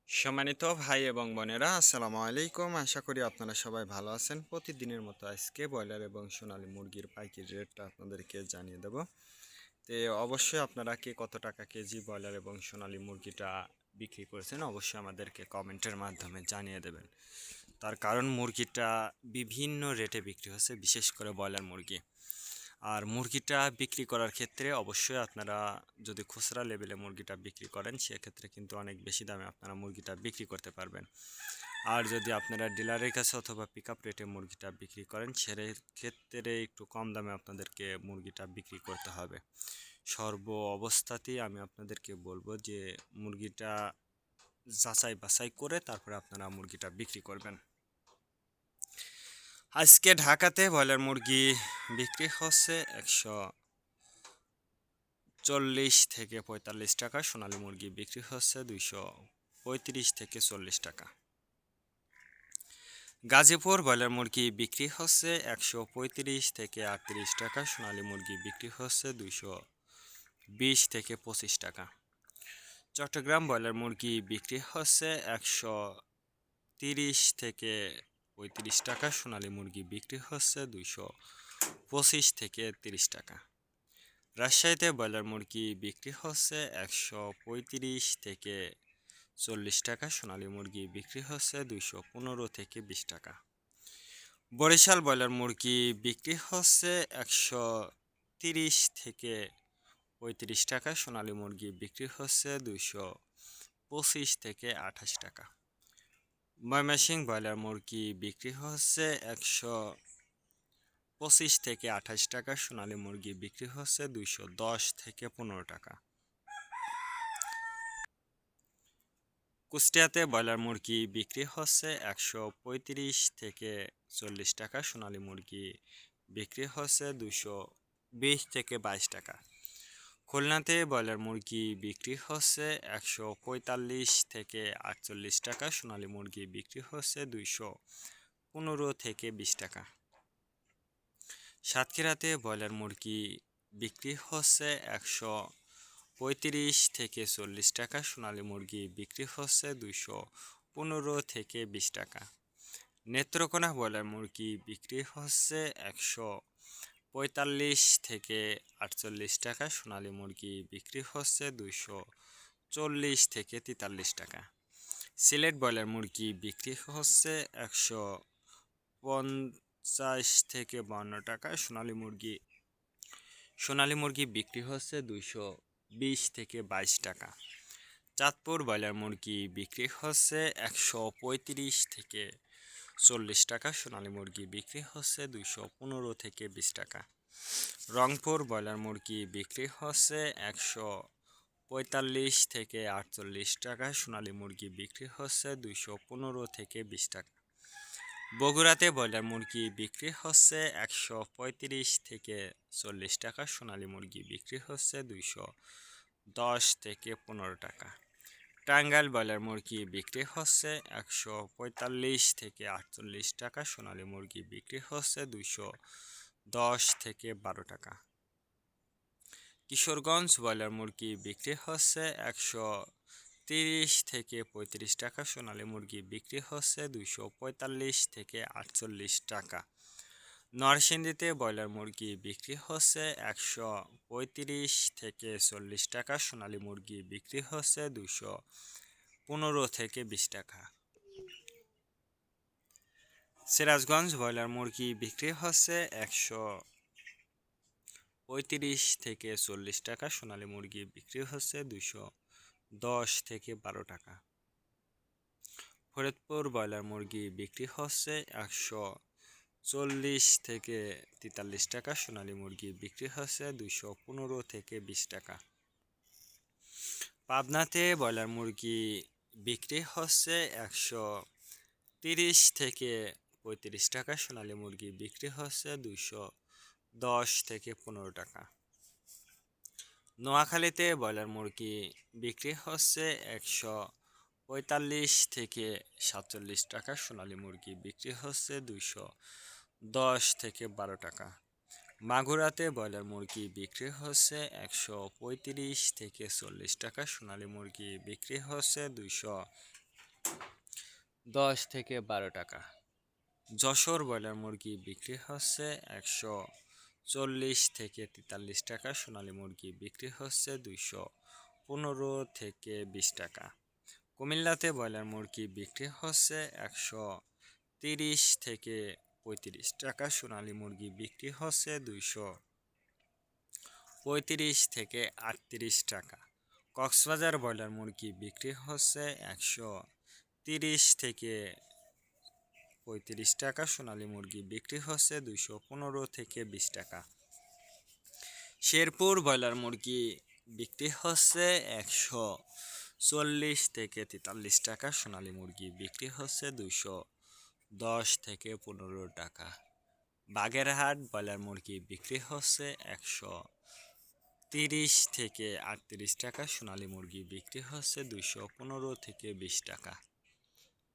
সম্মানিত ভাই এবং বোনেরা, আসসালামু আলাইকুম। আশা করি আপনারা সবাই ভালো আছেন। প্রতিদিনের মতো আজকে ব্রয়লার এবং সোনালী মুরগির পাইকারি রেটটা আপনাদেরকে জানিয়ে দেব। তো অবশ্যই আপনারা কে কত টাকা কেজি ব্রয়লার এবং সোনালী মুরগিটা বিক্রি করেছেন অবশ্যই আমাদেরকে কমেন্টের মাধ্যমে জানিয়ে দেবেন। তার কারণ মুরগিটা বিভিন্ন রেটে বিক্রি হচ্ছে, বিশেষ করে ব্রয়লার মুরগি। আর মুরগিটা বিক্রি করার ক্ষেত্রে অবশ্যই আপনারা যদি খুচরা লেভেলে মুরগিটা বিক্রি করেন সেক্ষেত্রে কিন্তু অনেক বেশি দামে আপনারা মুরগিটা বিক্রি করতে পারবেন। আর যদি আপনারা ডিলারের কাছে অথবা পিক আপ রেটে মুরগিটা বিক্রি করেন সেক্ষেত্রে একটু কম দামে আপনাদেরকে মুরগিটা বিক্রি করতে হবে। সর্ব অবস্থাতেই আমি আপনাদেরকে বলবো যে মুরগিটা যাচাই বাছাই করে তারপরে আপনারা মুরগিটা বিক্রি করবেন। আজকে ঢাকাতে ব্রয়লার মুরগি বিক্রি হচ্ছে 140 থেকে 45 টাকা। সোনালী মুরগি বিক্রি হচ্ছে 235 থেকে 40 টাকা। গাজীপুর ব্রয়লার মুরগি বিক্রি হচ্ছে 135 থেকে 38 টাকা। সোনালী মুরগি বিক্রি হচ্ছে 220 থেকে 25 টাকা। চট্টগ্রাম ব্রয়লার মুরগি বিক্রি হচ্ছে 130 থেকে 35 টাকা। সোনালী মুরগি বিক্রি হচ্ছে 225 থেকে 30 টাকা। রাজশাহীতে ব্রয়লার মুরগি বিক্রি হচ্ছে 135 থেকে 40 টাকা। সোনালী মুরগি বিক্রি হচ্ছে 215 থেকে 20 টাকা। বরিশাল ব্রয়লার মুরগি বিক্রি হচ্ছে 130 থেকে 35 টাকা। সোনালী মুরগি বিক্রি হচ্ছে 225 থেকে 28 টাকা। ময়মনসিংহ ব্রয়লার মুরগি বিক্রি হচ্ছে 125 থেকে 28 টাকা। সোনালী মুরগি বিক্রি হচ্ছে 210 থেকে 15 টাকা। কুষ্টিয়াতে ব্রয়লার মুরগি বিক্রি হচ্ছে 135 থেকে 40 টাকা। সোনালী মুরগি বিক্রি হচ্ছে 220 থেকে 22 টাকা। খুলনাতে ব্রয়লার মুরগি বিক্রি হচ্ছে 145 থেকে 48 টাকা। সোনালী মুরগি বিক্রি হচ্ছে 215 থেকে 20 টাকা। সাতক্ষীরাতে ব্রয়লার মুরগি বিক্রি হচ্ছে 135 থেকে 40 টাকা। সোনালী মুরগি বিক্রি হচ্ছে 215 থেকে 20 টাকা। নেত্রকোনা ব্রয়লার মুরগি বিক্রি হচ্ছে 145 থেকে 48 টাকা। সোনালী মুরগি বিক্রি হচ্ছে 240 থেকে 43 টাকা। সিলেট ব্রয়লার মুরগি বিক্রি হচ্ছে 150 থেকে 52 টাকা। সোনালী মুরগি বিক্রি হচ্ছে 220 থেকে 22 টাকা। চাঁদপুর ব্রয়লার মুরগি বিক্রি হচ্ছে 135 থেকে 40 টাকা। সোনালী মুরগি বিক্রি হচ্ছে 215 থেকে 20 টাকা। রংপুর ব্রয়লার মুরগি বিক্রি হচ্ছে 145 থেকে 48 টাকা। সোনালী মুরগি বিক্রি হচ্ছে 215 থেকে 20 টাকা। বগুড়াতে ব্রয়লার মুরগি বিক্রি হচ্ছে 135 থেকে 40 টাকা। সোনালী মুরগি বিক্রি হচ্ছে 210 থেকে 15 টাকা। টাঙ্গাইল ব্রয়লার মুরগি বিক্রি হচ্ছে 145 থেকে 48 টাকা। সোনালী মুরগি বিক্রি হচ্ছে 210 থেকে 12 টাকা। কিশোরগঞ্জ ব্রয়লার মুরগি বিক্রি হচ্ছে 130 থেকে 35 টাকা। সোনালী মুরগি বিক্রি হচ্ছে 245 থেকে 48 টাকা। নরসিংদীতে ব্রয়লার মুরগি বিক্রি হচ্ছে 135 থেকে 40 টাকা। সোনালী মুরগি বিক্রি হচ্ছে 215 থেকে 20 টাকা। সিরাজগঞ্জ ব্রয়লার মুরগি বিক্রি হচ্ছে 135 থেকে 40 টাকা। সোনালী মুরগি বিক্রি হচ্ছে 210 থেকে 12 টাকা। ফরিদপুর ব্রয়লার মুরগি বিক্রি হচ্ছে 140 থেকে 43 টাকা। সোনালী মুরগি বিক্রি হচ্ছে 215 থেকে 20 টাকা। পাবনাতে ব্রয়লার মুরগি বিক্রি হচ্ছে 130 থেকে 35 টাকা। সোনালী মুরগি বিক্রি হচ্ছে 210 থেকে 15 টাকা। নোয়াখালীতে ব্রয়লার মুরগি বিক্রি হচ্ছে 145 থেকে 47 টাকা। সোনালী মুরগি বিক্রি হচ্ছে 210 থেকে 12 টাকা। মাগুরাতে ব্রয়লার মুরগি বিক্রি হচ্ছে 135 থেকে 40 টাকা। সোনালী মুরগি বিক্রি হচ্ছে 10 থেকে 12 টাকা। যশোর ব্রয়লার মুরগি বিক্রি হচ্ছে 140 থেকে 43 টাকা। সোনালী মুরগি বিক্রি হচ্ছে 215 থেকে 20 টাকা। কুমিল্লাতে ব্রয়লার মুরগি বিক্রি হচ্ছে 130 থেকে 35 টাকা। সোনালী মুরগি বিক্রি হচ্ছে 235 থেকে 38 টাকা। কক্সবাজার ব্রয়লার মুরগি বিক্রি হচ্ছে 130 থেকে 35 টাকা। সোনালী মুরগি বিক্রি হচ্ছে 215 থেকে 20 টাকা। শেরপুর ব্রয়লার মুরগি বিক্রি হচ্ছে 140 থেকে 43 টাকা। সোনালী মুরগি বিক্রি হচ্ছে 210 থেকে 15 টাকা। বাগেরহাট ব্রয়লার মুরগি বিক্রি হচ্ছে 130 থেকে 38 টাকা। সোনালী মুরগি বিক্রি হচ্ছে 215 থেকে 20 টাকা।